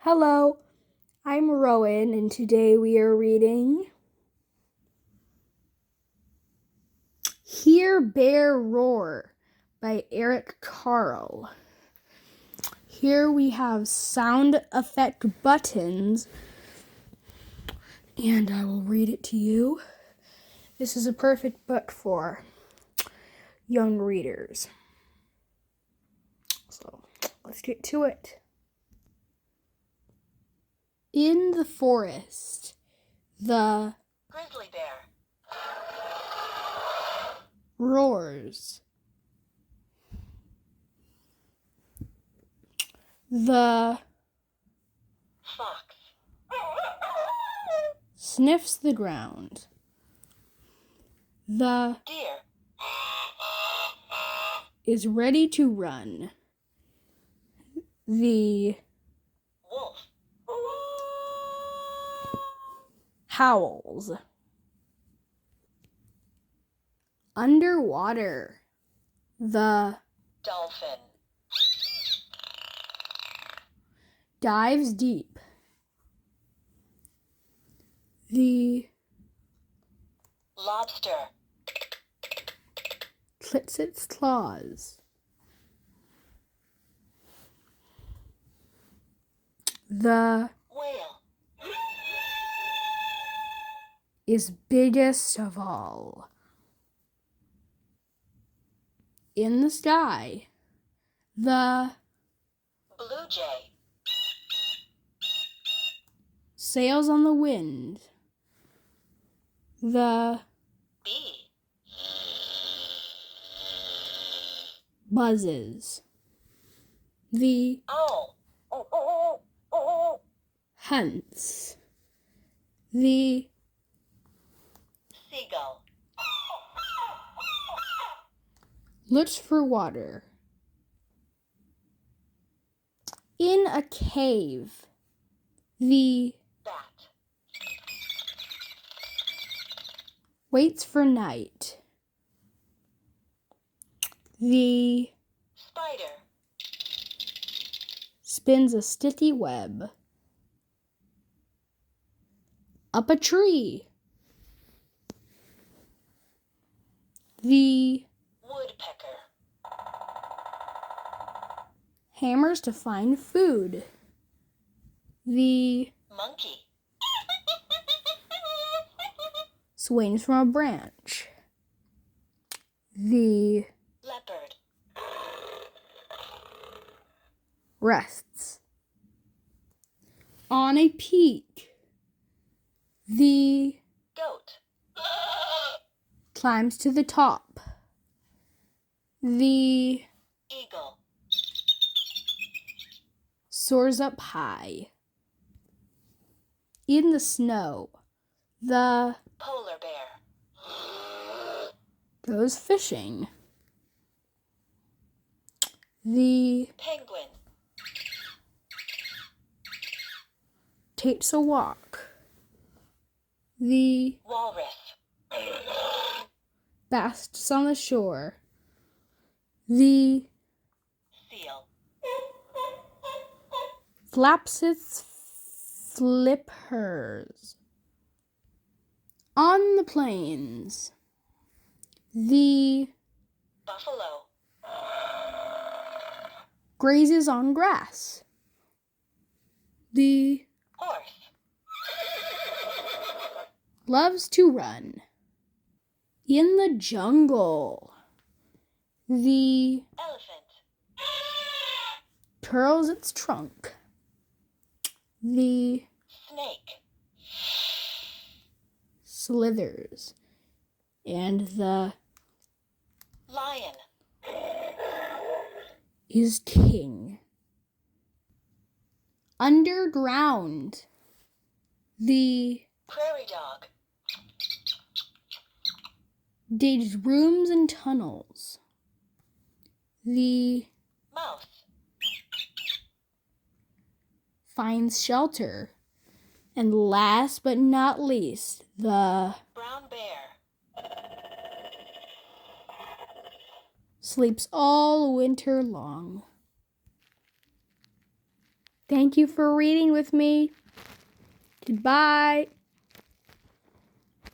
Hello, I'm Rowen, and today we are reading Hear Bear Roar by Eric Carle. Here we have sound effect buttons, and I will read it to you. This is a perfect book for young readers. So, let's get to it. In the forest, the grizzly bear roars. The fox sniffs the ground. The deer is ready to run. The wolf howls. Underwater, the dolphin dives deep. The lobster clicks its claws. The whale is biggest of all. In the sky, the blue jay sails on the wind. The bee buzzes. The owl hunts. The seagull looks for water. In a cave, the bat waits for night. The spider spins a sticky web. Up a tree. The woodpecker hammers to find food. The monkey swings from a branch. The leopard rests on a peak. The goat climbs to the top. The eagle soars up high. In the snow, the polar bear goes fishing. The penguin takes a walk. The walrus basks on the shore. The seal flaps its flippers. On the plains, the buffalo grazes on grass. The horse loves to run. In the jungle, the elephant curls its trunk. The snake slithers. And the lion is king. Underground, the prairie dog digs rooms and tunnels. The mouse finds shelter. And last but not least, the brown bear sleeps all winter long. Thank you for reading with me. Goodbye.